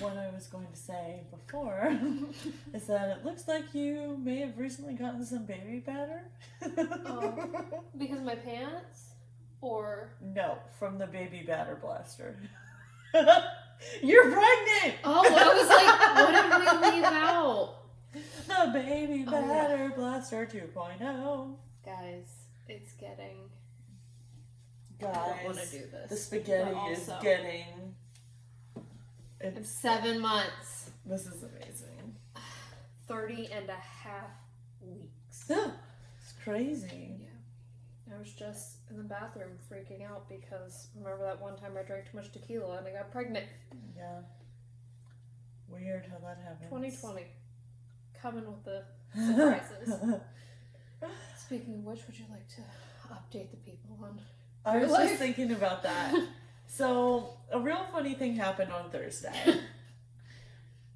what I was going to say before is that it looks like you may have recently gotten some baby batter. Oh, because of my pants? Or? No, from the baby batter blaster. You're pregnant! Oh, I was like, what did we leave out? The baby batter blaster 2.0. Guys, it's getting... Guys, I don't want to do this. the spaghetti is getting... I'm 7 months. This is amazing. 30 and a half weeks. It's crazy. Yeah. I was just in the bathroom freaking out because remember that one time I drank too much tequila and I got pregnant. Yeah. Weird how that happens. 2020. Coming with the surprises. Speaking of which, would you like to update the people on I was your life? just thinking about that. So, a real funny thing happened on Thursday.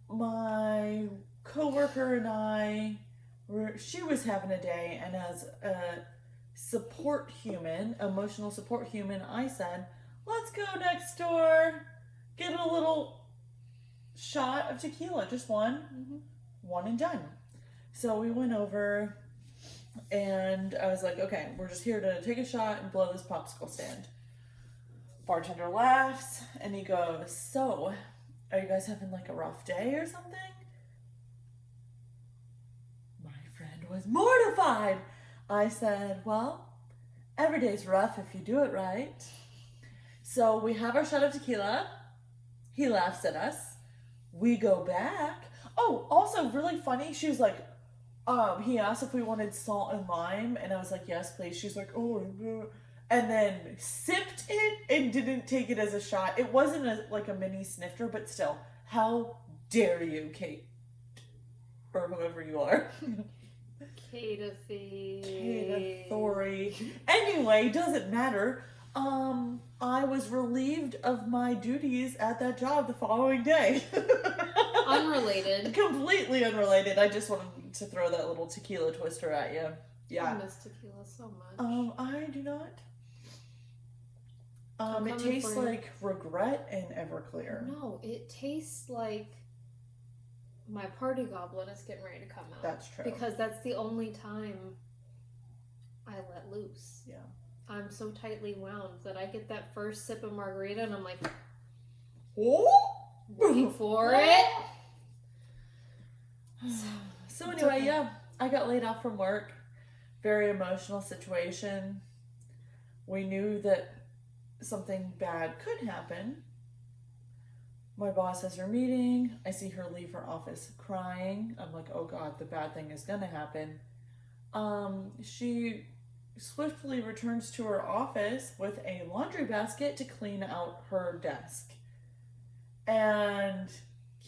My coworker and I, she was having a day, and as a support human, emotional support human, I said, let's go next door, get a little shot of tequila, just one, one and done. So we went over, and I was like, okay, we're just here to take a shot and blow this popsicle stand. Bartender laughs, and he goes, so, are you guys having like a rough day or something? My friend was mortified. I said, well, every day's rough if you do it right. So we have our shot of tequila. He laughs at us. We go back. Oh, also really funny. She was like, he asked if we wanted salt and lime, and I was like, yes, please. She's like, oh, and then sipped it and didn't take it as a shot. It wasn't like a mini snifter, but still, how dare you, Kate, or whoever you are. Kate Thori. Anyway, doesn't matter. I was relieved of my duties at that job the following day. Unrelated. Completely unrelated. I just wanted to throw that little tequila twister at you. Yeah. I miss tequila so much. I do not. It tastes like regret and Everclear. No, it tastes like my party goblin is getting ready to come out. That's true. Because that's the only time I let loose. Yeah. I'm so tightly wound that I get that first sip of margarita and I'm like, waiting for it. So anyway, yeah, I got laid off from work. Very emotional situation. We knew that something bad could happen. My boss has her meeting. I see her leave her office crying. I'm like, oh God, the bad thing is gonna happen. She swiftly returns to her office with a laundry basket to clean out her desk. And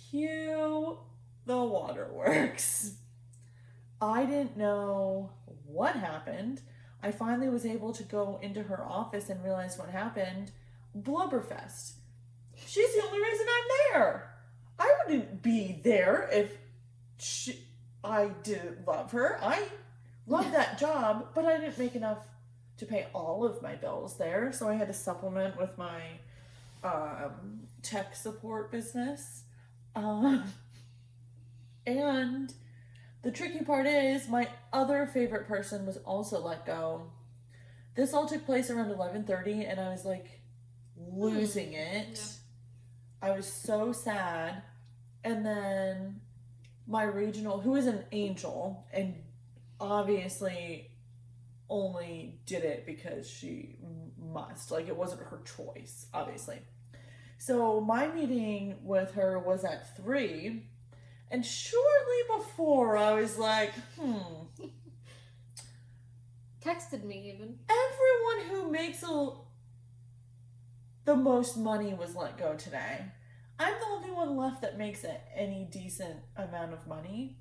cue the waterworks. I didn't know what happened. I finally was able to go into her office and realize what happened. Blubberfest. She's the only reason I'm there. I wouldn't be there if I didn't love her. I love that job, but I didn't make enough to pay all of my bills there, so I had to supplement with my tech support business. And the tricky part is my other favorite person was also let go. This all took place around 11:30, and I was like losing it. Yeah. I was so sad. And then my regional, who is an angel and obviously only did it because she must, like it wasn't her choice, obviously. So my meeting with her was at 3. And shortly before, I was like, Texted me even. Everyone who makes the most money was let go today. I'm the only one left that makes any decent amount of money.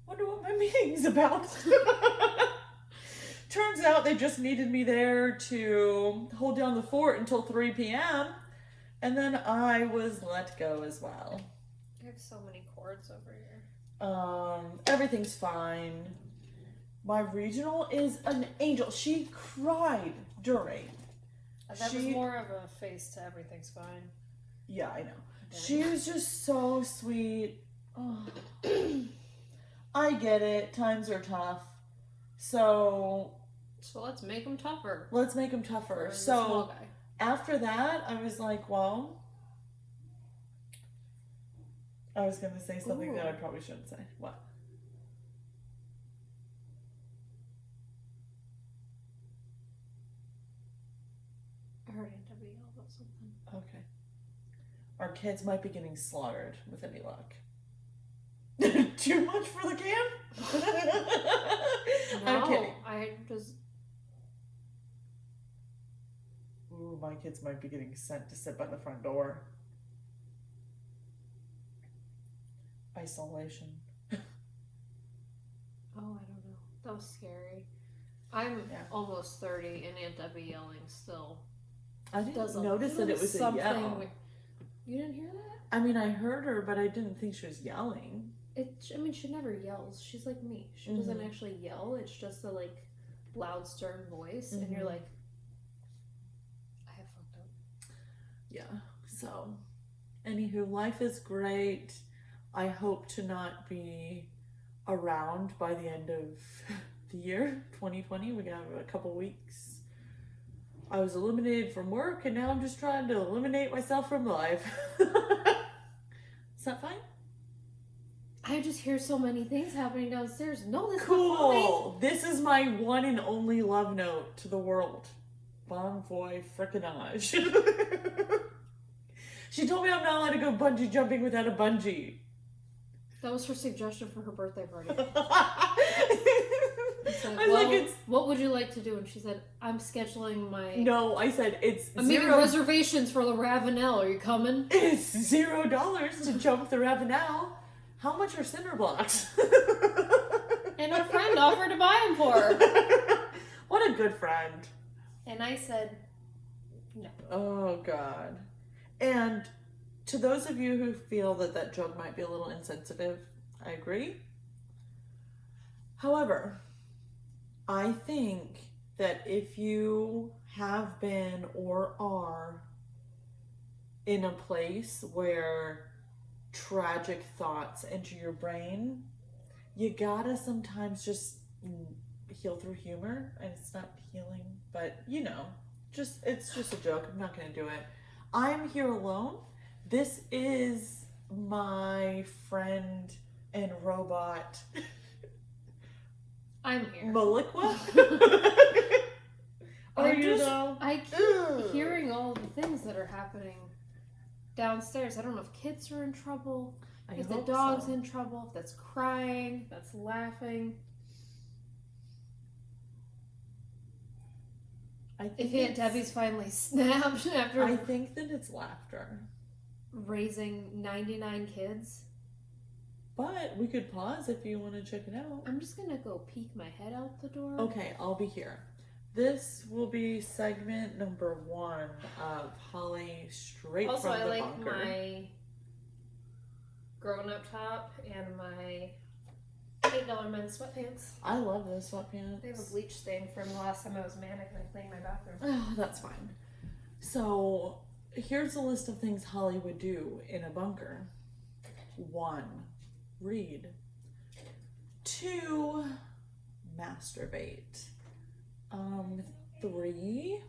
Wonder what my meeting's about. Turns out they just needed me there to hold down the fort until 3 p.m. And then I was let go as well. I have so many cords over here. Everything's fine. My regional is an angel. She cried during. That was more of a face to everything's fine. Yeah, I know. She was just so sweet. Oh. I get it. Times are tough. So let's make them tougher. Let's make them tougher. So after that, I was like, well, I was going to say something that I probably shouldn't say. What? I heard Aunt Debbie yell about something. Okay. Our kids might be getting slaughtered with any luck. Too much for the camp? I'm kidding. Ooh, my kids might be getting sent to sit by the front door. Isolation. Oh, I don't know. That was scary. I'm almost 30 and Aunt Debbie yelling still. I didn't notice that it was a yell. You didn't hear that? I mean, I heard her, but I didn't think she was yelling. She never yells. She's like me. She doesn't actually yell. It's just a like loud, stern voice, and you're like, I have fucked up. Yeah. So, anywho, life is great. I hope to not be around by the end of the year 2020. We got a couple weeks. I was eliminated from work, and now I'm just trying to eliminate myself from life. Is that fine? I just hear so many things happening downstairs. No, this is cool. This is my one and only love note to the world. Bon voy frickinage. She told me I'm not allowed to go bungee jumping without a bungee. That was her suggestion for her birthday party. Said, what would you like to do? And she said, I'm scheduling my... No, I said, I'm making reservations for the Ravenel. Are you coming? It's $0 to jump the Ravenel. How much are cinder blocks? And her friend offered to buy them for her. What a good friend. And I said, no. Oh, God. And to those of you who feel that that joke might be a little insensitive, I agree. However, I think that if you have been or are in a place where tragic thoughts enter your brain, you gotta sometimes just heal through humor. And it's not healing, but it's just a joke. I'm not gonna do it. I'm here alone. This is my friend and robot. I'm here. Maliqua? I keep hearing all the things that are happening downstairs. I don't know if kids are in trouble, if the dog's in trouble, if that's crying, if that's laughing. If Aunt Debbie's finally snapped after... I think that it's laughter. Raising 99 kids. But we could pause if you want to check it out. I'm just going to go peek my head out the door. Okay, I'll be here. This will be segment number 1 of Holly straight from the bunker. Also, I like my grown-up top and my $8 men's sweatpants. I love those sweatpants. They have a bleach stain from the last time I was manic and I cleaned my bathroom. Oh, that's fine. So, here's a list of things Holly would do in a bunker. 1, read. 2, masturbate. 3,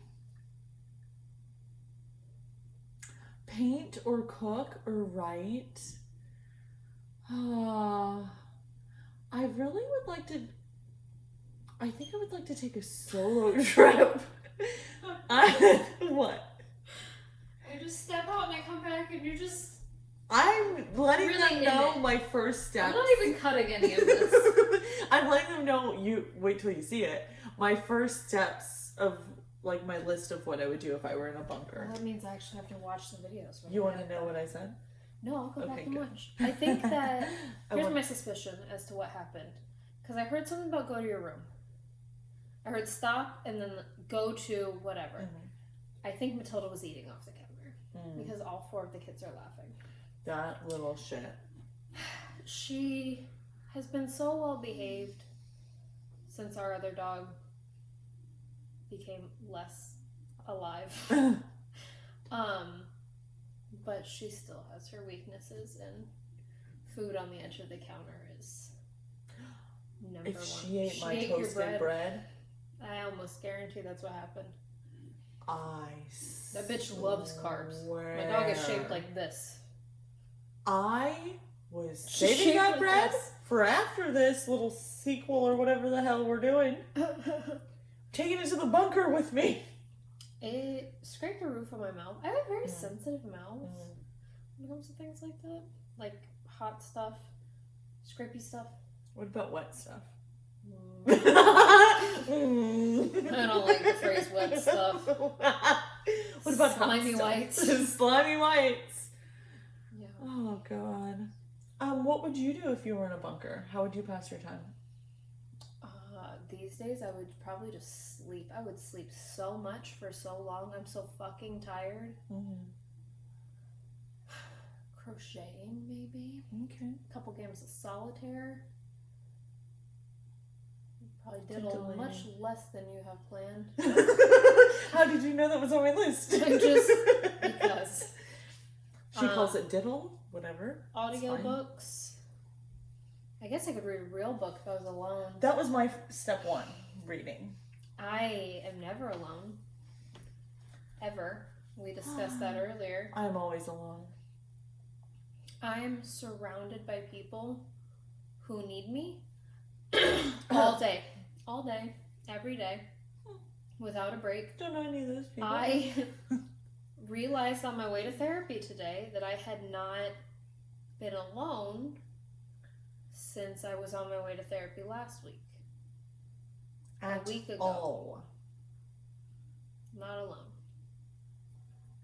paint or cook or write. I really would like to... I think I would like to take a solo trip. What? I just step out and I come back and you're just... I'm letting them know my first steps. I'm not even cutting any of this. I'm letting them know, you wait till you see it. My first steps of like my list of what I would do if I were in a bunker. Well, that means I actually have to watch the videos. You want to know what I said? No, I'll go back and watch. I think that here's my suspicion as to what happened. Because I heard something about go to your room. I heard stop and then go to whatever. Mm-hmm. I think Matilda was eating off the counter because all 4 of the kids are laughing. That little shit. She has been so well behaved since our other dog became less alive. But she still has her weaknesses, and food on the edge of the counter is number if one. She ate my toasted bread. I almost guarantee that's what happened. That bitch swear. loves carbs. My dog is shaped like this. I was saving that bread for after this little sequel or whatever the hell we're doing. Taking it to the bunker with me. It scraped the roof of my mouth. I have a very sensitive mouth when it comes to things like that. Like hot stuff, scrapey stuff. What about wet stuff? I don't like the phrase wet stuff. What about slimy whites? Slimy whites. Yeah. Oh God. What would you do if you were in a bunker? How would you pass your time? These days I would probably just sleep. I would sleep so much for so long. I'm so fucking tired. Crocheting, maybe. Okay. A couple games of solitaire. Probably diddle much less than you have planned. How did you know that was on my list? Just because. She calls it diddle, whatever. Audio books. I guess I could read a real book if I was alone. That was my step one, reading. I am never alone. Ever. We discussed that earlier. I'm always alone. I'm surrounded by people who need me all day. All day. Every day. Without a break. Don't know any of those people. I realized on my way to therapy today that I had not been alone since I was on my way to therapy last week. A week ago. All. Not alone.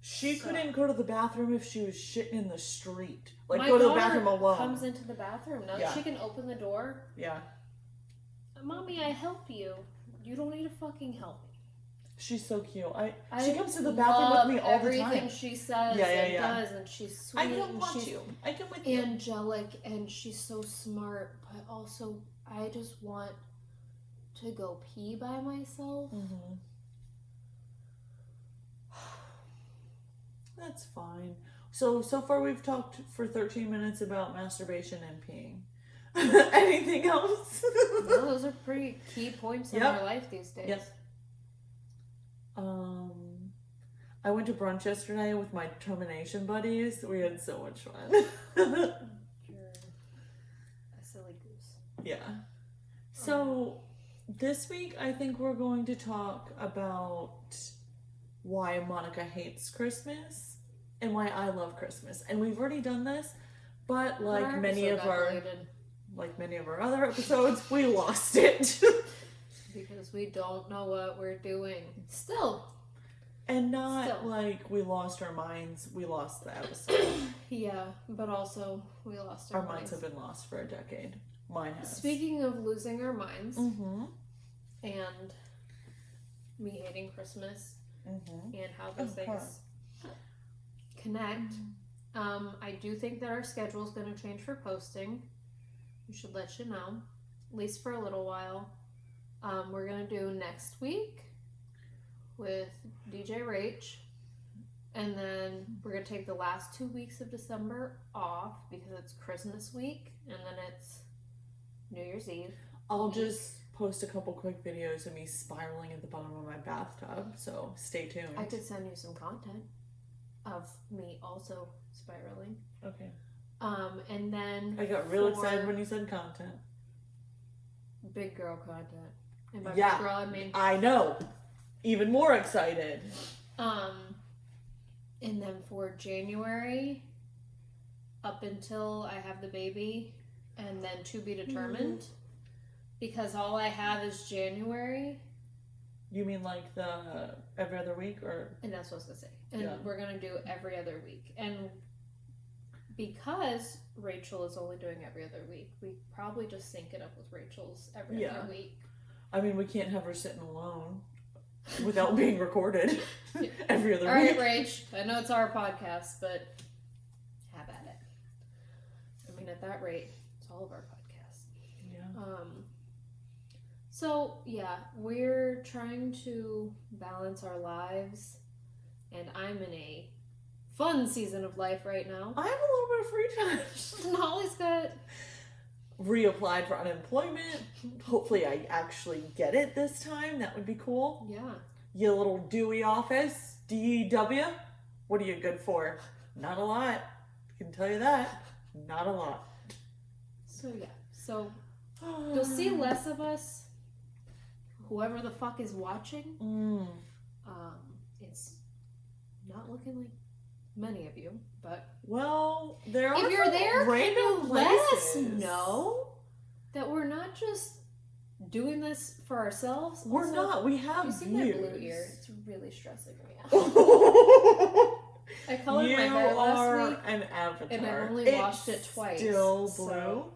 She couldn't go to the bathroom if she was shitting in the street. Like, my go to the daughter bathroom alone. Comes into the bathroom. Now that she can open the door. Yeah. Mommy, I help you. You don't need to fucking help me. She's so cute. She comes to the bathroom with me all the time. Everything she says and does, and she's sweet. I can watch you. I can with you. Angelic, and she's so smart, but also I just want to go pee by myself. That's fine. So far we've talked for 13 minutes about masturbation and peeing. Anything else? No, those are pretty key points in our life these days. Yep. I went to brunch yesterday with my termination buddies. We had so much fun. You're a silly goose. Yeah. So this week I think we're going to talk about why Monica hates Christmas and why I love Christmas. And we've already done this, but like many of our other episodes, we lost it. Because we don't know what we're doing. Still. And not like we lost our minds, we lost the episode. Yeah, but also we lost our minds. Our minds have been lost for a decade. Mine has. Speaking of losing our minds and me hating Christmas and how those things connect, I do think that our schedule is going to change for posting. We should let you know, at least for a little while. We're going to do next week with DJ Rach, and then we're going to take the last 2 weeks of December off because it's Christmas week, and then it's New Year's Eve. I'll just post a couple quick videos of me spiraling at the bottom of my bathtub, so stay tuned. I could send you some content of me also spiraling. Okay. And then I got real excited when you said content. Big girl content. And by big girl, I mean... I know. Even more excited. And then for January, up until I have the baby, and then to be determined, because all I have is January. You mean like the every other week, or? And that's what I was gonna say. And we're gonna do every other week, and because Rachel is only doing every other week, we probably just sync it up with Rachel's every other week. I mean, we can't have her sitting alone without being recorded every other week. All right, Rach. I know it's our podcast, but have at it. I mean, at that rate, it's all of our podcasts. Yeah. So, yeah, we're trying to balance our lives, and I'm in a fun season of life right now. I have a little bit of free time. And Holly's got... Reapplied for unemployment. Hopefully I actually get it this time. That would be cool. Yeah. Your little Dewey office, DEW. What are you good for? Not a lot. I can tell you that. Not a lot. So yeah. So you'll see less of us. Whoever the fuck is watching. It's not looking like many of you, but well, there are if you're there, random let us places. know that we're not just doing this for ourselves. We're Also, not. We have you see views. my blue ear? It's really stressing me out. I colored my hair last week, an avatar, and I've only washed it twice. Still blue. So,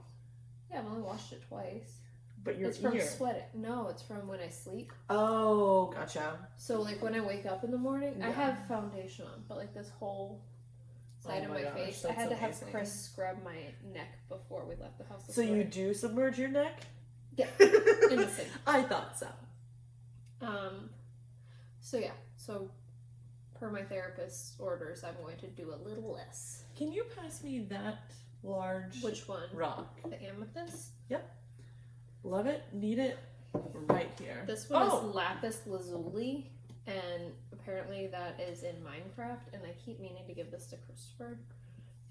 yeah, I've only washed it twice. But your it's from ear. sweating. No, it's from when I sleep. Oh, gotcha. So like when I wake up in the morning, I Yeah. have foundation on, but like this whole side Oh of my my gosh, face, I had that's to have amazing. Chris scrub my neck before we left the house. This So you morning. do submerge your neck? Yeah, in the sink. I thought so. So yeah, so per my therapist's orders, I'm going to do a little less. Can you pass me that large Which one? rock? The amethyst? Yep. Love it. Need it right here. This one is lapis lazuli, and apparently that is in Minecraft, and I keep meaning to give this to Christopher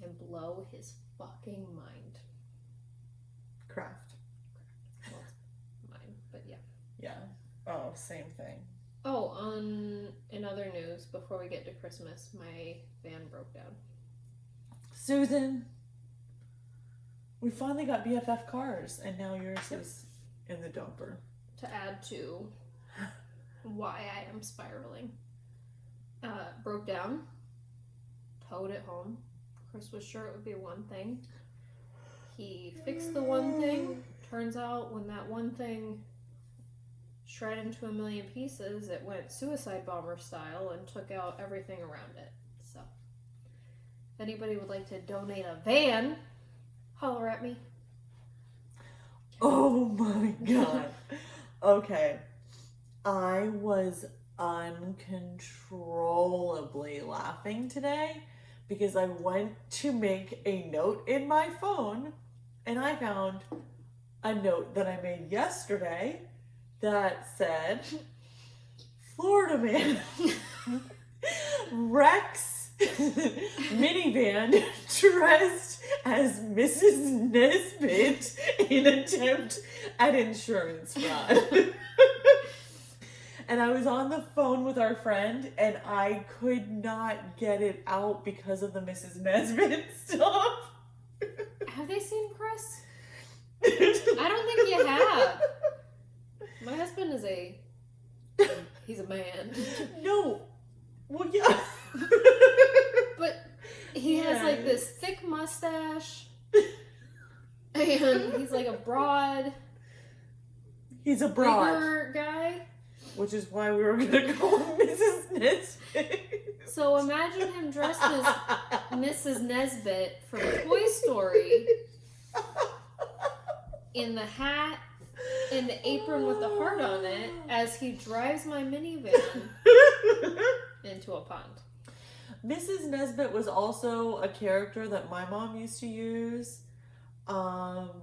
and blow his fucking mind. Craft. Well, it's mine, but yeah. Yeah. Oh, same thing. Oh, in other news, before we get to Christmas, my van broke down. Susan, we finally got BFF cars, and now yours is in the dumper. To add to why I am spiraling. Broke down, towed it home. Chris was sure it would be one thing. He fixed the one thing. Turns out when that one thing shred into a million pieces, it went suicide bomber style and took out everything around it. So, if anybody would like to donate a van, holler at me. Oh my god. Okay. I was uncontrollably laughing today because I went to make a note in my phone and I found a note that I made yesterday that said, Florida man wrecks minivan dressed as Mrs. Nesbitt in attempt at insurance fraud. And I was on the phone with our friend and I could not get it out because of the Mrs. Nesbitt stuff. Have they seen Chris? I don't think you have. My husband is he's a man. No. Well, yeah. But he has like this thick mustache. And he's like a broad. He's a broad. Bigger guy. Which is why we were going to call him Mrs. Nesbitt. So imagine him dressed as Mrs. Nesbitt from Toy Story. In the hat and the apron with the heart on it as he drives my minivan into a pond. Mrs. Nesbitt was also a character that my mom used to use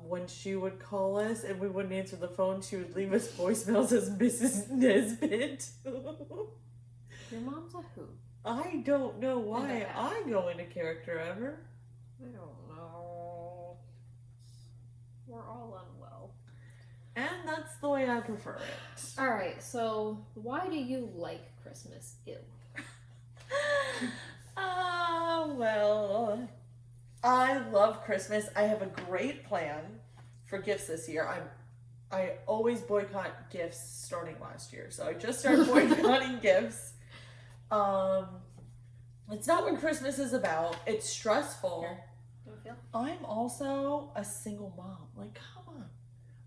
when she would call us and we wouldn't answer the phone. She would leave us voicemails as Mrs. Nesbitt. Your mom's a who? I don't know why I go into character ever. I don't know. We're all unwell. And that's the way I prefer it. Alright, so why do you like Christmas? Ew. Well, I love Christmas. I have a great plan for gifts this year. I always boycott gifts starting last year, so I just started boycotting gifts. It's not what Christmas is about. It's stressful. I'm also a single mom. Like, come on.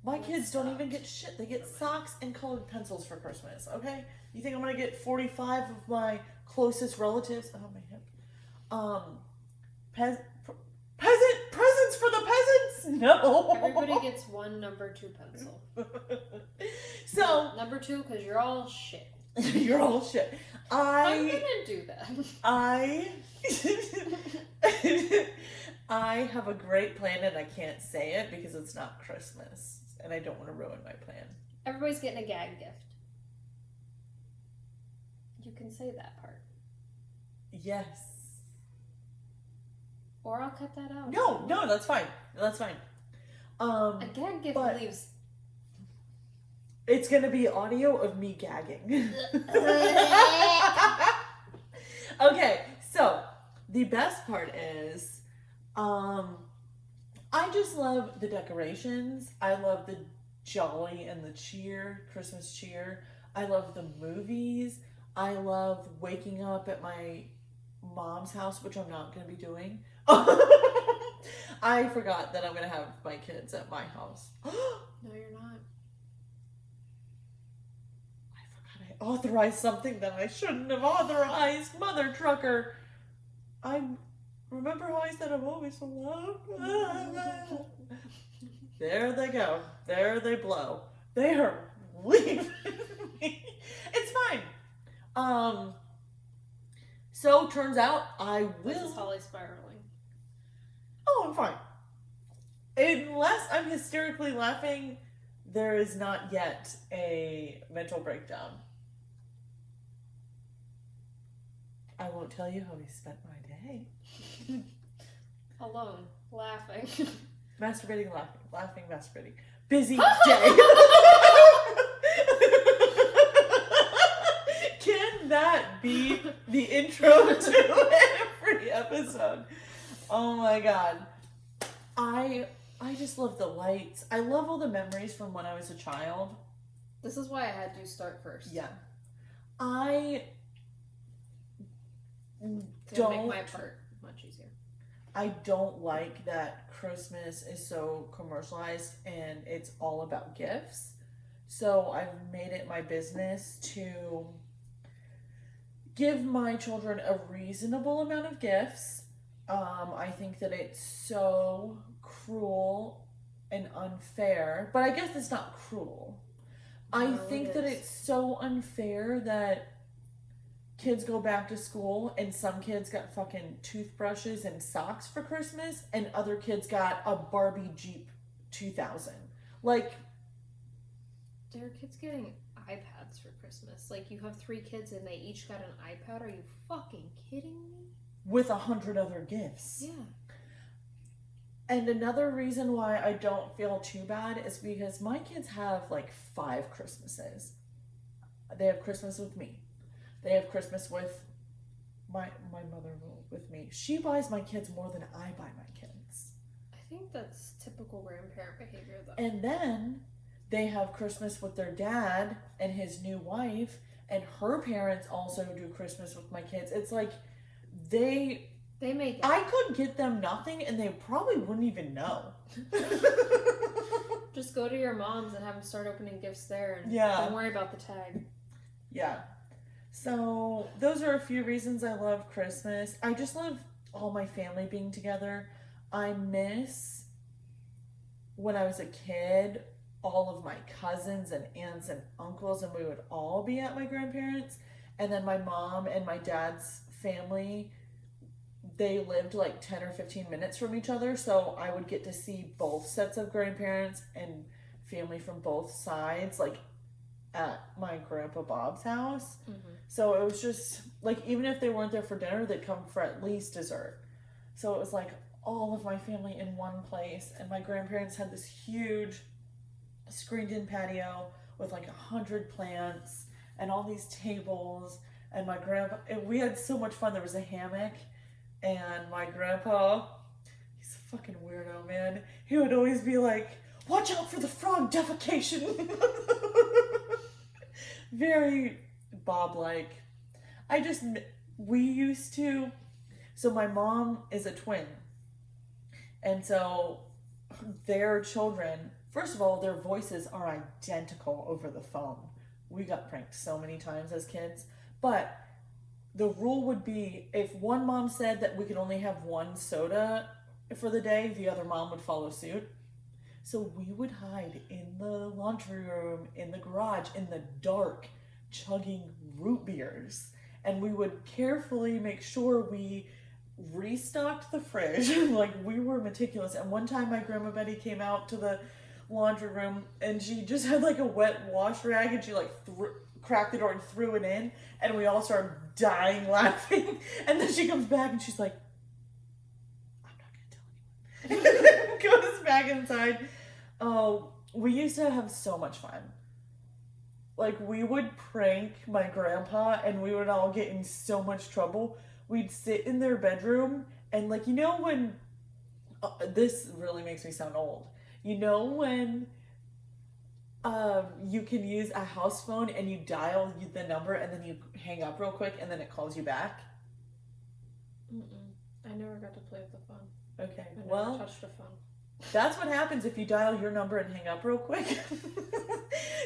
My kids don't even get shit. They get socks and colored pencils for Christmas, okay? You think I'm gonna get 45 of my closest relatives? Oh, my hip. Presents for the peasants? No. Everybody gets one number 2 pencil. So number 2 because you're all shit. You're all shit. I'm gonna do that. I have a great plan and I can't say it because it's not Christmas and I don't want to ruin my plan. Everybody's getting a gag gift. You can say that part. Yes. Or I'll cut that out. No, that's fine. That's fine. A gag gift leaves. It's gonna be audio of me gagging. Okay, so the best part is, I just love the decorations. I love the jolly and the cheer, Christmas cheer. I love the movies. I love waking up at my mom's house, which I'm not going to be doing. I forgot that I'm going to have my kids at my house. No, you're not. I forgot I authorized something that I shouldn't have authorized. Mother trucker. Remember how I said I'm always so loud? There they go. There they blow. They are leaving me. It's fine. So turns out I will. This is Holly spiraling. Oh, I'm fine. Unless I'm hysterically laughing, there is not yet a mental breakdown. I won't tell you how we spent my day. Alone, laughing. Masturbating, laughing, masturbating. Busy day. Can that be the intro to every episode? Oh my god. I just love the lights. I love all the memories from when I was a child. This is why I had you start first. Yeah. I don't make my part much easier. I don't like that Christmas is so commercialized and it's all about gifts. So I've made it my business to give my children a reasonable amount of gifts. I think that it's so cruel and unfair, but I guess it's not cruel. I think that it's so unfair that kids go back to school and some kids got fucking toothbrushes and socks for Christmas and other kids got a Barbie Jeep 2000. Like, there are kids getting iPads for Christmas. Like, you have 3 kids and they each got an iPad. Are you fucking kidding me? With 100 other gifts. Yeah. And another reason why I don't feel too bad is because my kids have like 5 Christmases. They have Christmas with me. They have Christmas with my mother with me. She buys my kids more than I buy my kids. I think that's typical grandparent behavior, though. And then they have Christmas with their dad and his new wife, and her parents also do Christmas with my kids. It's like they make it. I could get them nothing and they probably wouldn't even know. Just go to your mom's and have them start opening gifts there and don't worry about the tag. Yeah. So those are a few reasons I love Christmas. I just love all my family being together. I miss when I was a kid, all of my cousins and aunts and uncles, and we would all be at my grandparents'. And then my mom and my dad's family, they lived like 10 or 15 minutes from each other. So I would get to see both sets of grandparents and family from both sides, like at my grandpa Bob's house. Mm-hmm. So it was just like, even if they weren't there for dinner, they'd come for at least dessert. So it was like all of my family in one place. And my grandparents had this huge screened in patio with like 100 plants and all these tables. And my grandpa, and we had so much fun. There was a hammock, and my grandpa, he's a fucking weirdo, man. He would always be like, watch out for the frog defecation. Very Bob-like. We used to, so my mom is a twin. And so their children, first of all, their voices are identical over the phone. We got pranked so many times as kids. But the rule would be, if one mom said that we could only have one soda for the day, the other mom would follow suit. So we would hide in the laundry room, in the garage, in the dark, chugging root beers. And we would carefully make sure we restocked the fridge. Like, we were meticulous. And one time my grandma Betty came out to the laundry room and she just had like a wet wash rag and she like cracked the door and threw it in, and we all started dying laughing. And then she comes back and she's like, I'm not gonna tell anyone. Goes back inside. Oh, we used to have so much fun. Like, we would prank my grandpa and we would all get in so much trouble. We'd sit in their bedroom and, like, you know when, this really makes me sound old. You know when you can use a house phone and you dial the number and then you hang up real quick and then it calls you back? I never got to play with the phone. Okay, I well, never touched a phone. That's what happens if you dial your number and hang up real quick.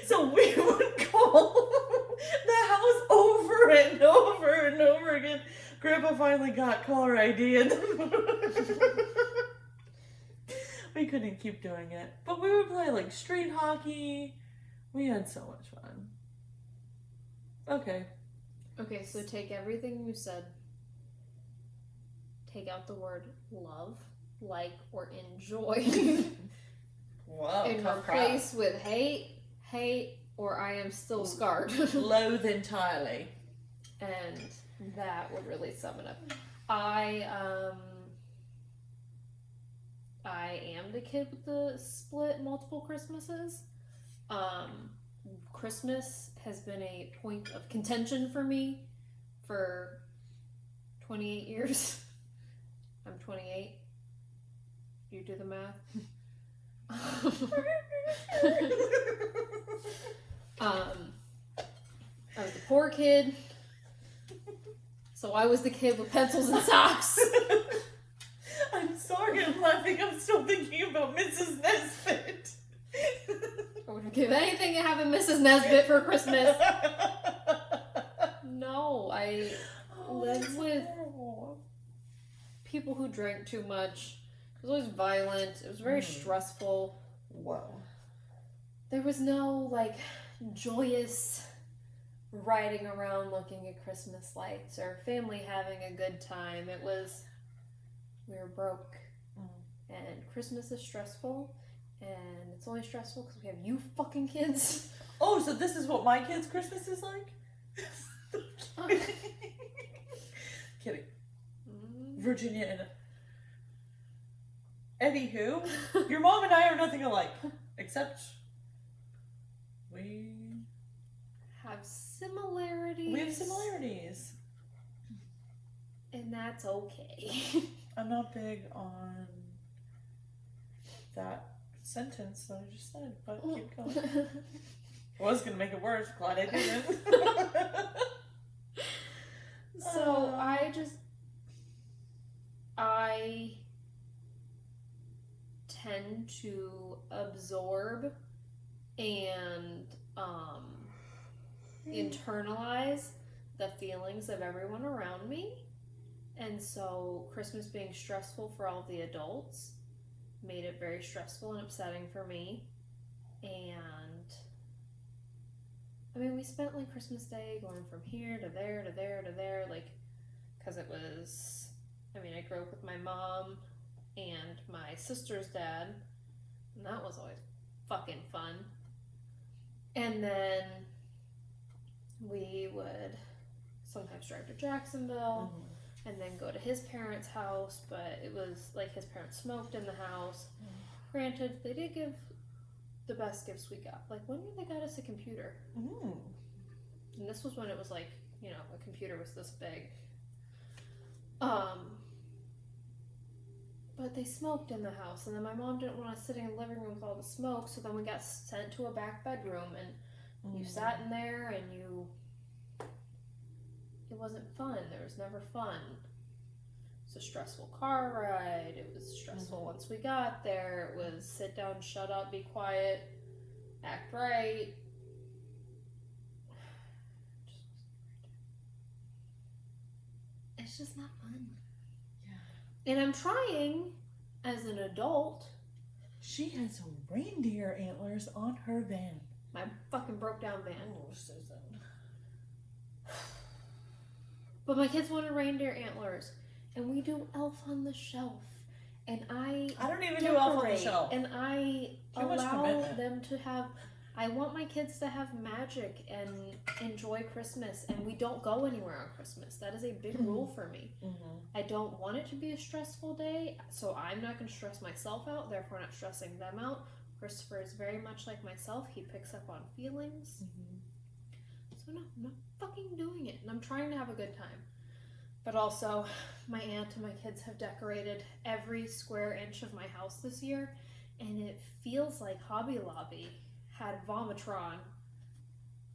So we would call the house over and over and over again. Grandpa finally got caller ID and we couldn't keep doing it. But we would play like street hockey. We had so much fun. Okay, so take everything you said. Take out the word love, like, or enjoy. Whoa, and replace with hate, or I am still scarred. Loathe entirely. And that would really sum it up. I am the kid with the split multiple Christmases. Christmas has been a point of contention for me for 28 years. I'm 28. You do the math. I was the poor kid, so I was the kid with pencils and socks. I'm sorry, I'm laughing. I'm still thinking about Mrs. Nesbit. I would give anything to have a Mrs. Nesbit for Christmas. No, I lived with people who drank too much. It was always violent. It was very stressful. Whoa. There was no, like, joyous riding around looking at Christmas lights or family having a good time. It was, we were broke. And Christmas is stressful. And it's only stressful because we have you fucking kids. Oh, so this is what my kids' Christmas is like? Kidding. Virginia and Anywho, your mom and I are nothing alike, except we have similarities. We have similarities. And that's okay. I'm not big on that sentence that I just said, but keep going. I was going to make it worse. Glad I didn't. So I tend to absorb and internalize the feelings of everyone around me. And so Christmas being stressful for all the adults made it very stressful and upsetting for me. And I mean, we spent like Christmas Day going from here to there to there to there, like, because it was, I mean, I grew up with my mom and my sister's dad, and that was always fucking fun. And then we would sometimes drive to Jacksonville and then go to his parents' house, but it was like his parents smoked in the house. Granted, they did give the best gifts we got. Like, one year they got us a computer. And this was when it was like, you know, a computer was this big. But they smoked in the house, and then my mom didn't want us sitting in the living room with all the smoke, so then we got sent to a back bedroom, and you sat in there, and it wasn't fun. There was never fun. It's a stressful car ride. It was stressful once we got there. It was sit down, shut up, be quiet, act right. It's just not fun. Yeah. And I'm trying, as an adult. She has reindeer antlers on her van. My fucking broke down van. Oh, Susan. But my kids wanted reindeer antlers, and we do Elf on the Shelf, and I don't even do Elf on the Shelf. and I Too much allow commitment. them to have. I want my kids to have magic and enjoy Christmas, and we don't go anywhere on Christmas. That is a big rule for me. Mm-hmm. I don't want it to be a stressful day, so I'm not going to stress myself out, therefore not stressing them out. Christopher is very much like myself. He picks up on feelings. Mm-hmm. So no, I'm not fucking doing it, and I'm trying to have a good time. But also, my aunt and my kids have decorated every square inch of my house this year, and it feels like Hobby Lobby had Vomitron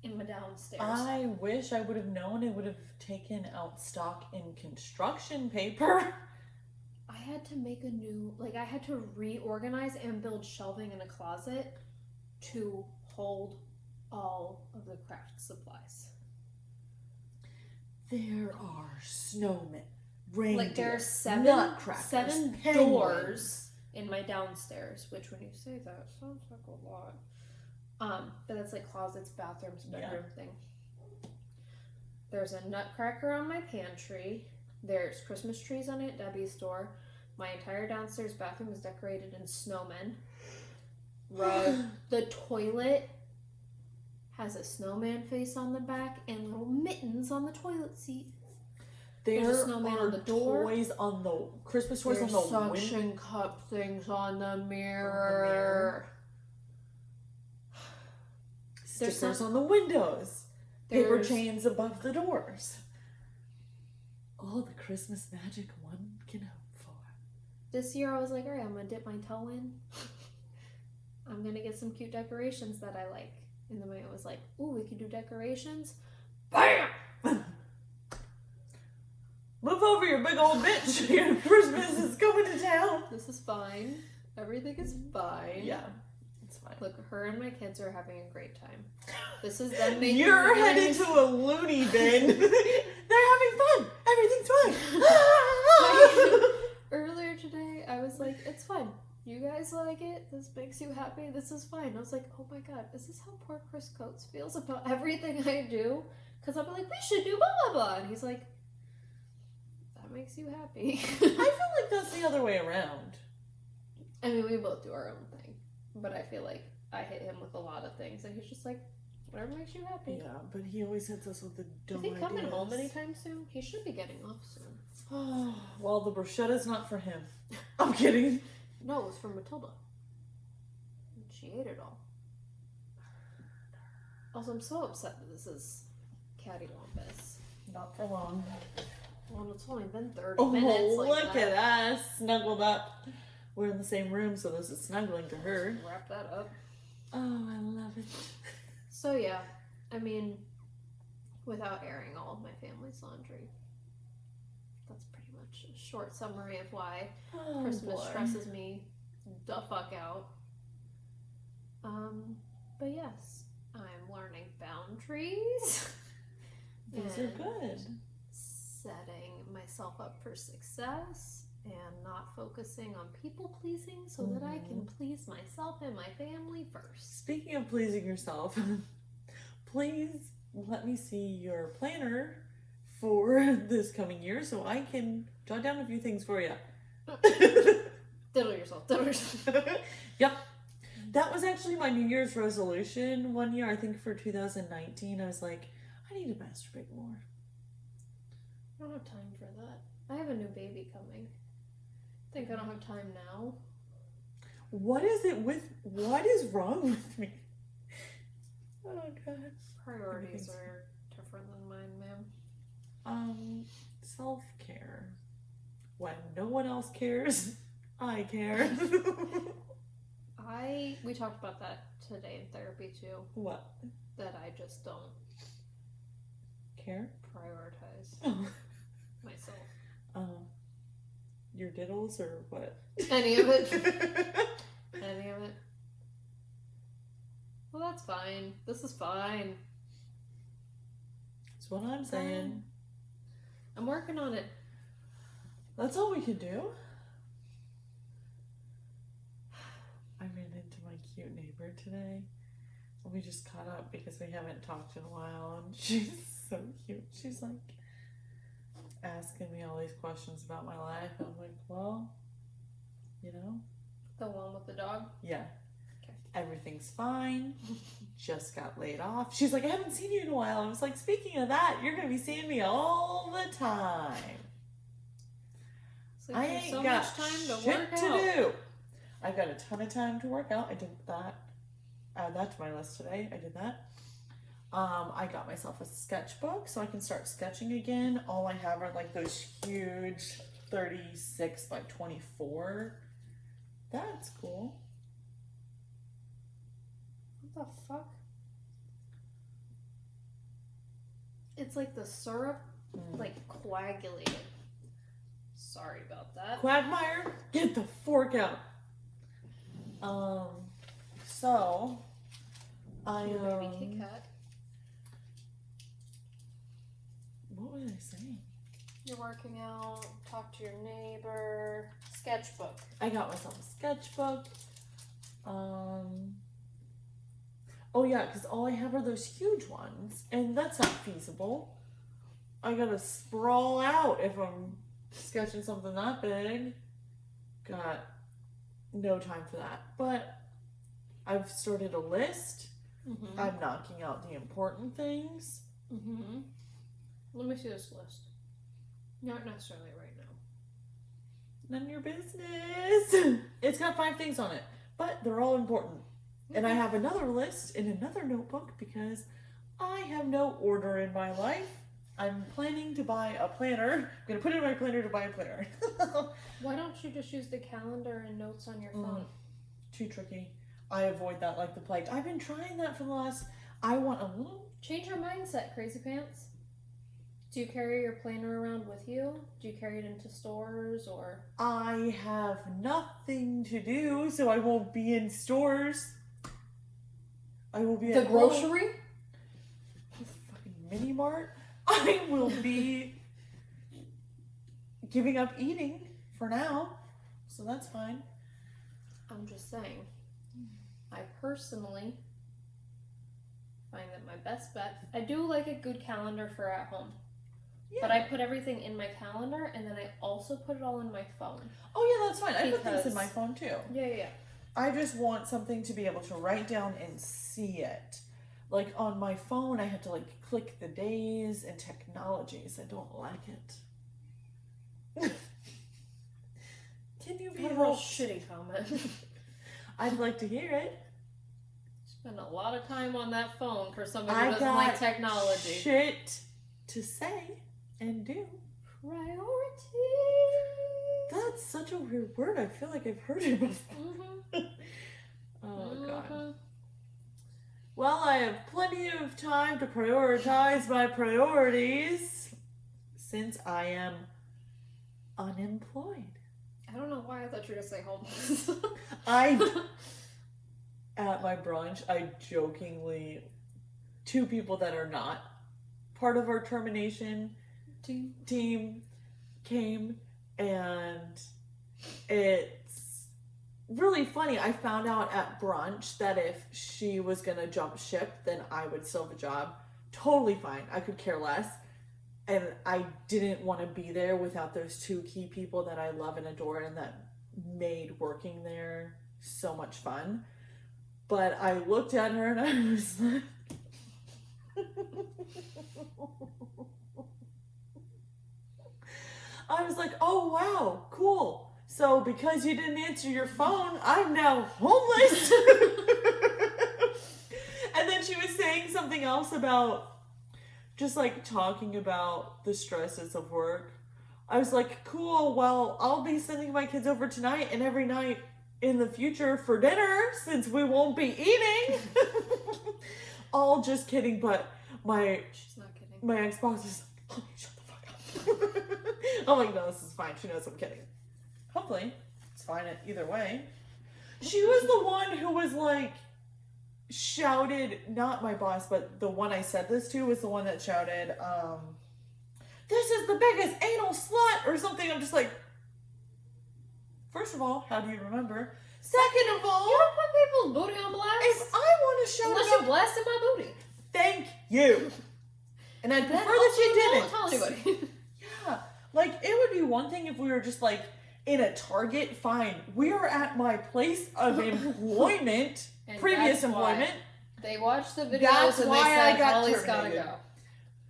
in my downstairs. I wish I would have known. It would have taken out stock in construction paper. I had to make I had to reorganize and build shelving in a closet to hold all of the craft supplies. There are snowmen, reindeer, Like there are seven penguins. doors in my downstairs, which when you say that sounds like a lot. But that's like closets, bathrooms, bedroom thing. There's a nutcracker on my pantry. There's Christmas trees on Aunt Debbie's door. My entire downstairs bathroom is decorated in snowmen. The toilet has a snowman face on the back and little mittens on the toilet seat. There There's a snowman are on the door. toys on the Christmas toys There's on the suction cup things on the mirror. Stickers on the windows. Paper There's- chains above the doors. All the Christmas magic one can hope for. This year I was like, all right, I'm going to dip my toe in. I'm going to get some cute decorations that I like. And then my aunt was like, ooh, we could do decorations. BAM! Move over, you big old bitch. Your Christmas is coming to town. This is fine. Everything is fine. Yeah, it's fine. Look, her and my kids are having a great time. This is them making You're memories. headed to a loony bin. They're having fun. Everything's fine. Earlier today, I was like, it's fine. You guys like it? This makes you happy? This is fine. I was like, oh my god, is this how poor Chris Coates feels about everything I do? Because I'll be like, we should do blah blah blah. And he's like, that makes you happy. I feel like that's the other way around. I mean, we both do our own thing. But I feel like I hit him with a lot of things. And he's just like, whatever makes you happy. Yeah, but he always hits us with the dumb Is he coming ideas. home anytime soon? He should be getting off soon. Oh, well, the bruschetta's not for him. I'm kidding. No, it was from Matilda. She ate it all. Also, I'm so upset that this is cattywampus. Not for long. Well, it's only been 30 Oh, minutes. Like look that. at us. Snuggled up. We're in the same room, so this is snuggling to her. Wrap that up. Oh, I love it. So, yeah. I mean, without airing all of my family's laundry. That's pretty much a short summary of why Oh, Christmas boy. stresses me the fuck out. But yes, I'm learning boundaries. These are and good. Setting myself up for success and not focusing on people pleasing so that I can please myself and my family first. Speaking of pleasing yourself, please let me see your planner for this coming year so I can jot down a few things for you. Diddle yourself, diddle yourself. Yep. That was actually my New Year's resolution one year. I think for 2019, I was like, I need to masturbate more. I don't have time for that. I have a new baby coming. I think I don't have time now. What is wrong with me? Oh, God. Priorities are different than mine, ma'am. Self-care. When no one else cares, I care. We talked about that today in therapy too. What? That I just don't Care? prioritize Oh. myself. Your diddles or what? Any of it. Any of it. Well, that's fine. This is fine. That's what I'm saying. I'm working on it. That's all we could do. I ran into my cute neighbor today. And we just caught up because we haven't talked in a while. And she's so cute. She's like asking me all these questions about my life. I'm like, well, you know. The one with the dog? Yeah. Okay. Everything's fine. Just got laid off. She's like, I haven't seen you in a while. I was like, speaking of that, you're going to be seeing me all the time. So I ain't so got much time to shit work to out. do. I've got a ton of time to work out. I did that. Add that to my list today. I did that. I got myself a sketchbook so I can start sketching again. All I have are like those huge 36 by 24. That's cool. What the fuck? It's like the syrup, like coagulated. Sorry about that. Quagmire, get the fork out. So I Your baby Kit Kat. What was I saying? You're working out, talk to your neighbor, sketchbook. I got myself a sketchbook. Oh yeah, because all I have are those huge ones, and that's not feasible. I gotta sprawl out if I'm sketching something that big. Got no time for that. But I've started a list. Mm-hmm. I'm knocking out the important things. Mm-hmm. Let me see this list. Not necessarily right now. None of your business. It's got 5 things on it, but they're all important. And I have another list in another notebook because I have no order in my life. I'm planning to buy a planner. I'm going to put it in my planner to buy a planner. Why don't you just use the calendar and notes on your phone? Too tricky. I avoid that like the plague. I've been trying that for the last... I want a little... Change your mindset, Crazy Pants. Do you carry your planner around with you? Do you carry it into stores or... I have nothing to do, so I won't be in stores. I will be The at grocery? Fucking mini mart. I will be giving up eating for now, so that's fine. I'm just saying. I personally find that my best bet... I do like a good calendar for at home. Yeah. But I put everything in my calendar, and then I also put it all in my phone. Oh yeah, that's fine. I put things in Because- my phone too. Yeah. I just want something to be able to write down and see it. Like on my phone, I have to like click the days and technologies. I don't like it. Can you be What a real helped? shitty comment. I'd like to hear it. Spend a lot of time on that phone for somebody who I doesn't got like technology. shit to say and do. Priorities. That's such a weird word. I feel like I've heard it before. Mm-hmm. Oh God. Well, I have plenty of time to prioritize my priorities since I am unemployed. I don't know why I thought you were going to say homeless. At my brunch, I jokingly, 2 people that are not part of our termination team came, and it's really funny. I found out at brunch that if she was gonna jump ship, then I would still have a job. Totally fine. I could care less. And I didn't want to be there without those 2 key people that I love and adore and that made working there so much fun. But I looked at her and I was like... I was like, oh wow, cool. So because you didn't answer your phone, I'm now homeless. And then she was saying something else about just like talking about the stresses of work. I was like, cool, well, I'll be sending my kids over tonight and every night in the future for dinner since we won't be eating. All just kidding, but She's not kidding. my ex-boss is like, oh, shut the fuck up. I'm like, no, this is fine. She knows I'm kidding. Hopefully, it's fine either way. She was the one who was like, shouted, not my boss, but the one I said this to was the one that shouted, this is the biggest anal slut or something. I'm just like, first of all, how do you remember? Second of all, You don't put people's booty on blast. if I want to shout Unless about... you're blasting my booty. Thank you. And I'd prefer that she didn't. Don't tell anybody. Yeah. Like, it would be one thing if we were just, like, in a Target. Fine. We are at my place of employment, previous employment. They watched the videos and they said, Holly's gotta go.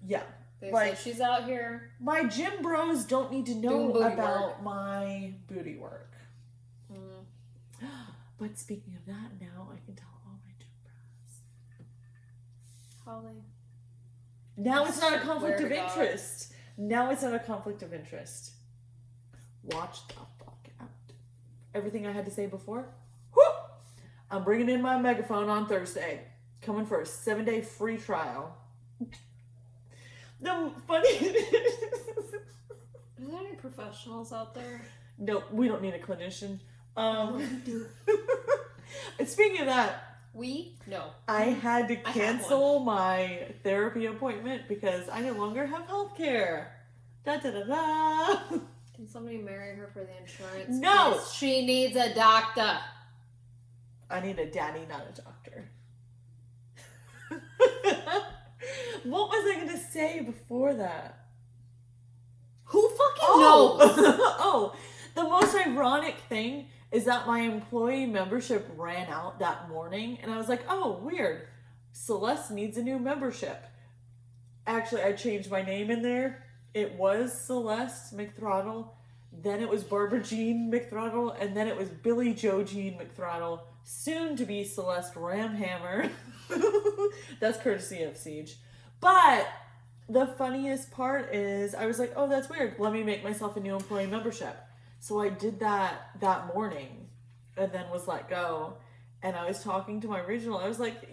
Yeah. They said, she's out here. My gym bros don't need to know about my booty work. But speaking of that, now I can tell all my gym bros. Holly. Now it's not a conflict of interest. Now it's not a conflict of interest. Watch the fuck out. Everything I had to say before, whoop! I'm bringing in my megaphone on Thursday. Coming for a 7-day free trial. The funny... Is there any professionals out there? No, we don't need a clinician. And speaking of that, No. I had to cancel my therapy appointment because I no longer have health care. Da da da da. Can somebody marry her for the insurance? No! Because she needs a doctor. I need a daddy, not a doctor. What was I going to say before that? Who fucking knows? Oh, the most ironic thing is that my employee membership ran out that morning, and I was like, oh, weird. Celeste needs a new membership. Actually, I changed my name in there. It was Celeste McThrottle, then it was Barbara Jean McThrottle, and then it was Billy Joe Jean McThrottle, soon to be Celeste Ramhammer. That's courtesy of Siege. But the funniest part is I was like, oh, that's weird. Let me make myself a new employee membership. So I did that morning and then was let go. And I was talking to my regional. I was like,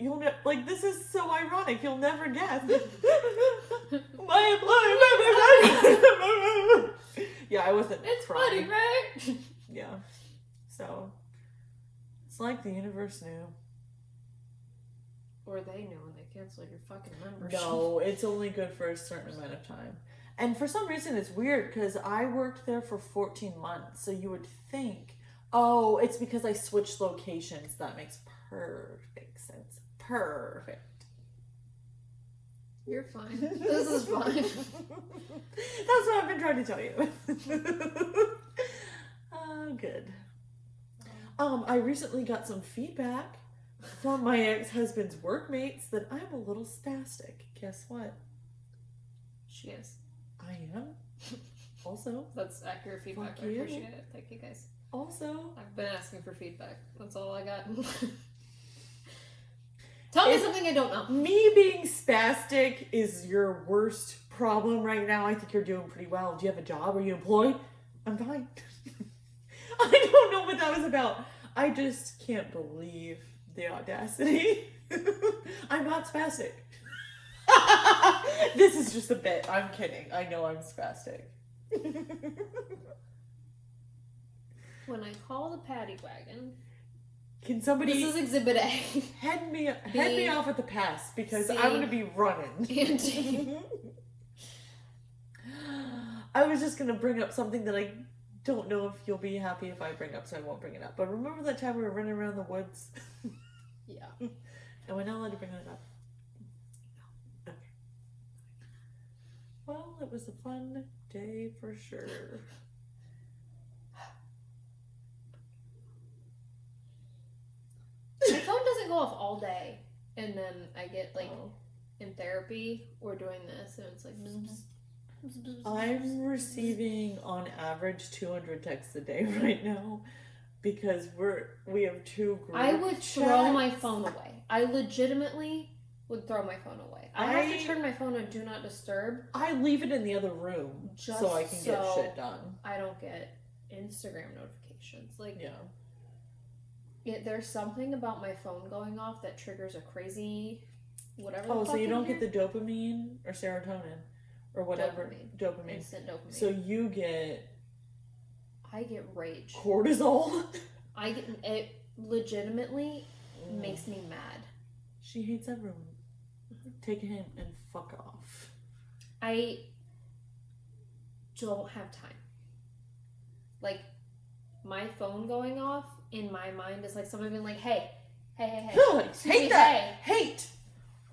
this is so ironic. You'll never guess. My employee membership. Yeah, I wasn't It's crying. funny, right? Yeah. So it's like the universe knew. Or they knew when they canceled your fucking membership. No, it's only good for a certain amount of time. And for some reason, it's weird because I worked there for 14 months. So you would think, oh, it's because I switched locations. That makes perfect sense. Perfect. You're fine. This is fine. That's what I've been trying to tell you. Good. I recently got some feedback from my ex-husband's workmates that I'm a little spastic. Guess what? She is. I am. Also. That's accurate feedback. I appreciate it. Thank you guys. Also. I've been asking for feedback. That's all I got. Tell me something I don't know. Me being spastic is your worst problem right now. I think you're doing pretty well. Do you have a job? Are you employed? I'm fine. I don't know what that was about. I just can't believe the audacity. I'm not spastic. This is just a bit. I'm kidding. I know I'm spastic. When I call the paddy wagon, can somebody... This is Exhibit A. Head me off at the pass because I'm going to be running. I was just going to bring up something that I don't know if you'll be happy if I bring up, so I won't bring it up. But remember that time we were running around the woods? Yeah. And we're not allowed to bring it up. No. Okay. Well, it was a fun day for sure. My phone doesn't go off all day, and then I get in therapy or doing this, and it's like. I'm receiving on average 200 texts a day right now because we have 2 group I would chats. throw my phone away. I legitimately would throw my phone away. I have to turn my phone on Do Not Disturb. I leave it in the other room so I can get shit done. I don't get Instagram notifications. There's something about my phone going off that triggers a crazy whatever. Oh, so you don't get the dopamine or serotonin or whatever. Dopamine. Instant dopamine. So you get... I get rage. Cortisol? It legitimately makes me mad. She hates everyone. Take a hint and fuck off. I don't have time. My phone going off in my mind is like someone being like, hey. Hate that. Hey. Hate.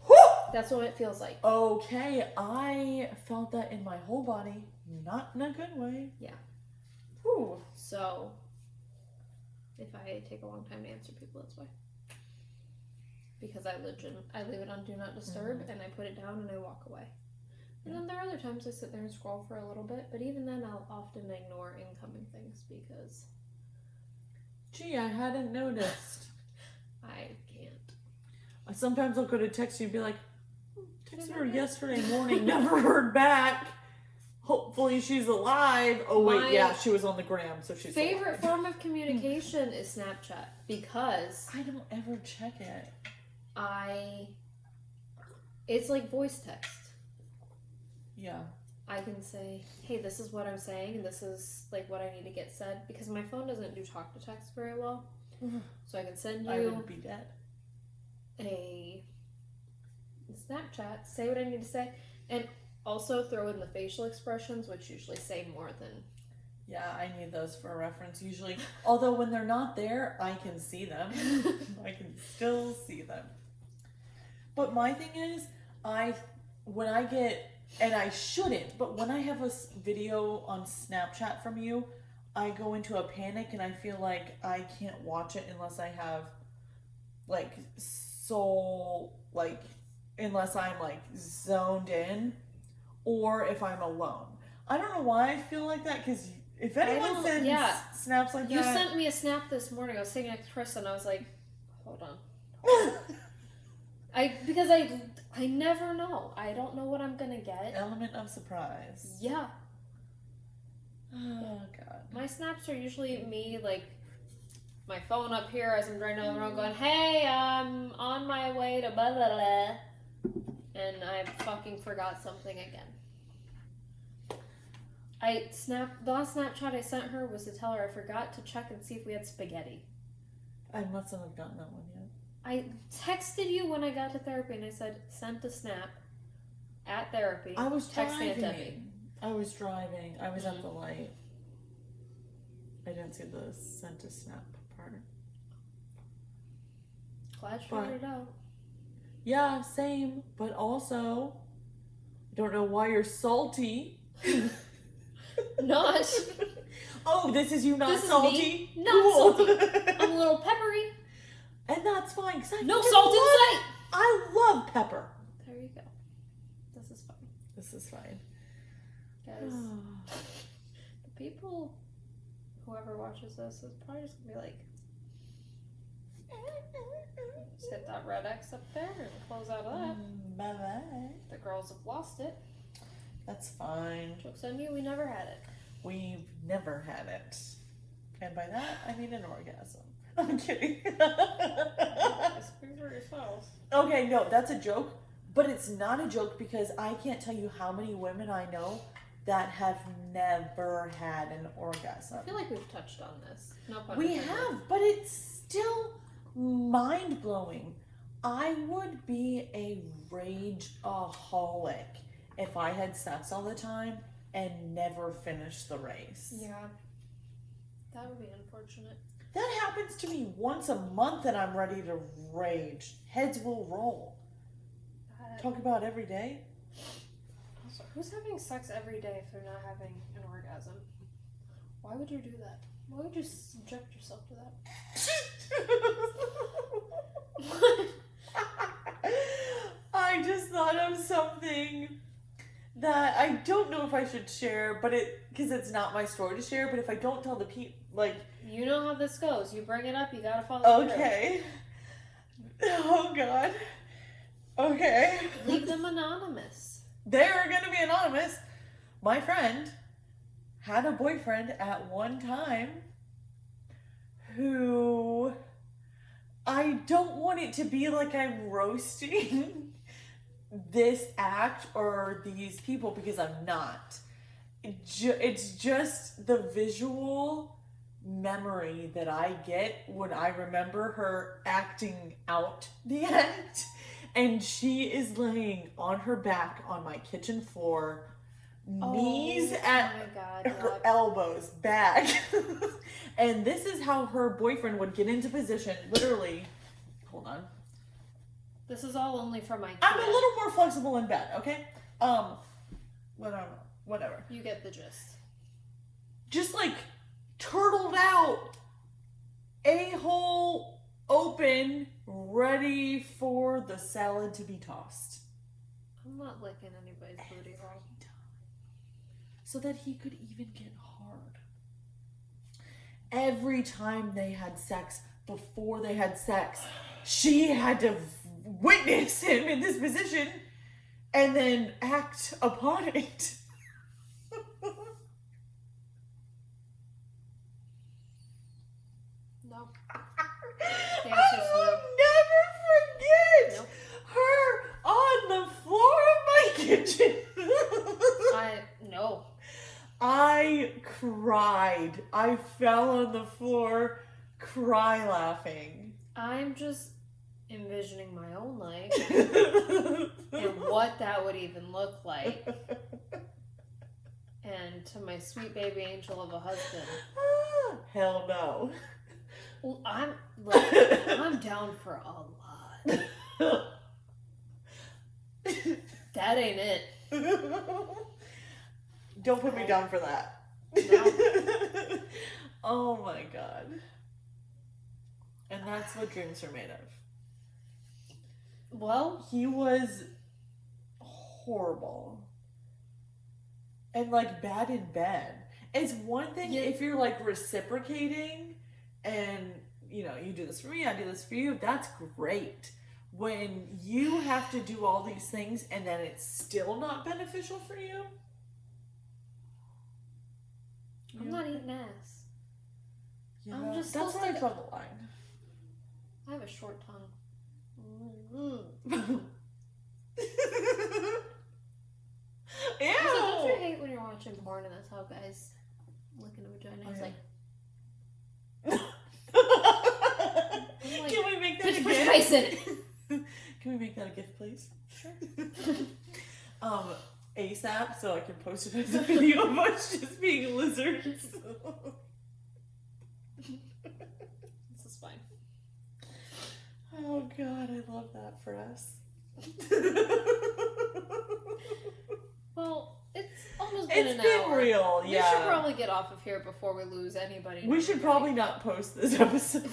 Woo! That's what it feels like. Okay, I felt that in my whole body, not in a good way. Yeah. Whew. So, if I take a long time to answer people, that's why. Because I leave it on Do Not Disturb, and I put it down and I walk away. And then there are other times I sit there and scroll for a little bit, but even then I'll often ignore incoming things because... Gee, I hadn't noticed. I can't. Sometimes I'll go to text you and be like, texted her yesterday morning, never heard back. Hopefully she's alive. Oh wait, yeah, she was on the gram, so she's favorite alive. form of communication is Snapchat because I don't ever check it. It's like voice text. Yeah. I can say, hey, this is what I'm saying, and this is like what I need to get said, because my phone doesn't do talk to text very well. So I can send I you would be dead. a Snapchat, say what I need to say, and also throw in the facial expressions, which usually say more than... Yeah, I need those for a reference usually. Although when they're not there, I can see them. I can still see them. But my thing is, when I get, and I shouldn't, but when I have a video on Snapchat from you, I go into a panic and I feel like I can't watch it unless I have, unless I'm, zoned in, or if I'm alone. I don't know why I feel like that, because if anyone sends snaps like that... You sent me a snap this morning. I was sitting next to Chris and I was like, hold on. Because I never know. I don't know what I'm gonna get. Element of surprise. Yeah. Oh, God. My snaps are usually me, my phone up here as I'm driving down the road going, hey, I'm on my way to blah, blah, blah. And I fucking forgot something again. The last Snapchat I sent her was to tell her I forgot to check and see if we had spaghetti. I mustn't have gotten that one yet. I texted you when I got to therapy and I said, sent a snap at therapy. I was driving. I was driving. I was at the light. I didn't see the sent a snap part. Glad you figured it out. Yeah, same. But also, I don't know why you're salty. Not. Oh, this is you not this salty? Is me. Not salty. I'm a little peppery. And that's fine. No salt in sight. I love pepper. There you go. This is fine. This is fine. Guys, the people, whoever watches this, is probably just going to be like, just hit that red X up there and close out of that. Bye-bye. The girls have lost it. That's fine. Joke's on you, we never had it. We've never had it. And by that, I mean an orgasm. I'm kidding. Speak for yourselves. Okay, no, that's a joke. But it's not a joke because I can't tell you how many women I know that have never had an orgasm. I feel like we've touched on this. No pun We intended. have, but it's still mind-blowing. I would be a rage-aholic if I had sex all the time and never finished the race. Yeah. That would be unfortunate. That happens to me once a month and I'm ready to rage. Heads will roll. Talk about every day. Also, who's having sex every day if they're not having an orgasm? Why would you do that? Why would you subject yourself to that? I just thought of something that I don't know if I should share, but because it's not my story to share, but if I don't tell the people, you know how this goes. You bring it up, you gotta follow through. Okay. Oh, God. Okay. Leave them anonymous. They're gonna be anonymous. My friend had a boyfriend at one time who... I don't want it to be like I'm roasting this act or these people because I'm not. It's just the visual memory that I get when I remember her acting out the act. And she is laying on her back on my kitchen floor, knees at her elbows back. And this is how her boyfriend would get into position, literally. Hold on. This is all only from IKEA. I'm a little more flexible in bed, okay? Whatever. You get the gist. Just like turtled out, a-hole open, ready for the salad to be tossed. I'm not licking anybody's booty hole. So that he could even get hard. Every time they had sex, before they had sex, she had to witness him in this position and then act upon it. No. I'll never forget her on the floor of my kitchen. No. I cried. I fell on the floor, laughing. I'm just envisioning my own life and what that would even look like. And to my sweet baby angel of a husband. Hell no. Well, I'm down for a lot. That ain't it. Don't put me down for that. No. Oh my god. And that's what dreams are made of. Well, he was horrible. And like bad in bed. It's one thing if you're like reciprocating and you know, you do this for me, I do this for you, that's great. When you have to do all these things and then it's still not beneficial for you. I'm not eating ass. Yeah, I'm just that's where I draw the line. I have a short tongue. Ew. Also, don't you hate when you're watching porn and that's how guys look in a vagina? It's like, can we make that a gift? gift? Can we make that a gift, please? Sure. ASAP, so I can post it as a video of us just being lizards. This is fine. Oh god, I love that for us. Well, it's almost been an hour. It's been real, yeah. We should probably get off of here before we lose anybody. We should probably not post this episode.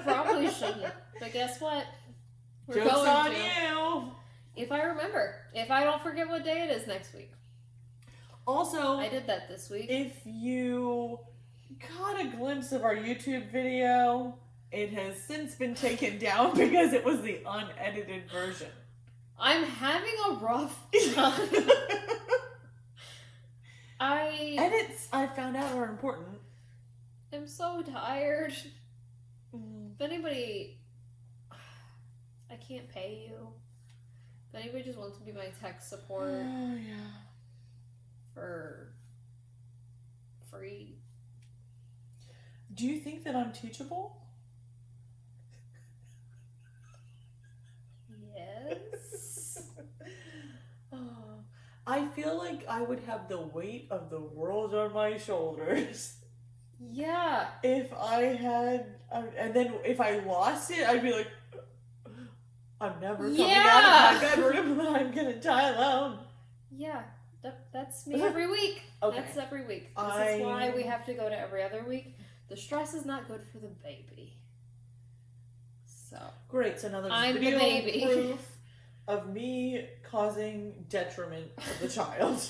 Probably shouldn't. But guess what? We're Joke's going on to. you. If I remember. If I don't forget what day it is next week. Also, I did that this week. If you caught a glimpse of our YouTube video, it has since been taken down because it was the unedited version. I'm having a rough time. Edits, I found out, are important. I'm so tired. If anybody... I can't pay you. If anybody just wants to be my tech support for free. Do you think that I'm teachable? Yes. I feel like I would have the weight of the world on my shoulders. Yeah. If I had, and then if I lost it, I'd be like, I'm never coming out of my bedroom. I'm gonna die alone. Yeah, that's me every week. Okay. That's every week. This is why we have to go to every other week. The stress is not good for the baby. So great. So now there's I'm video the baby. proof of me causing detriment to the child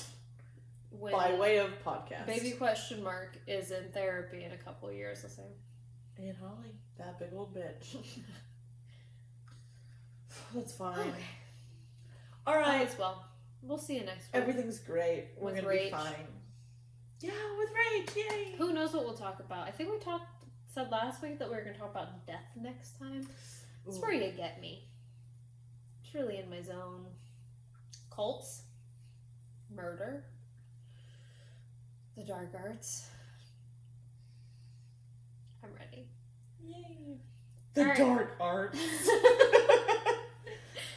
by way of podcast. Baby question mark is in therapy in a couple of years. I'll say. And Holly, that big old bitch. That's fine. Okay. All right. Well, we'll see you next week. Everything's great. We're With gonna Rach. be fine. Yeah, with Rach. Yay. Who knows what we'll talk about? I think we said last week that we were going to talk about death next time. That's where you get me. It's really in my zone. Cults. Murder. The dark arts. I'm ready. Yay. The All right. dark arts.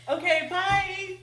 Okay, bye.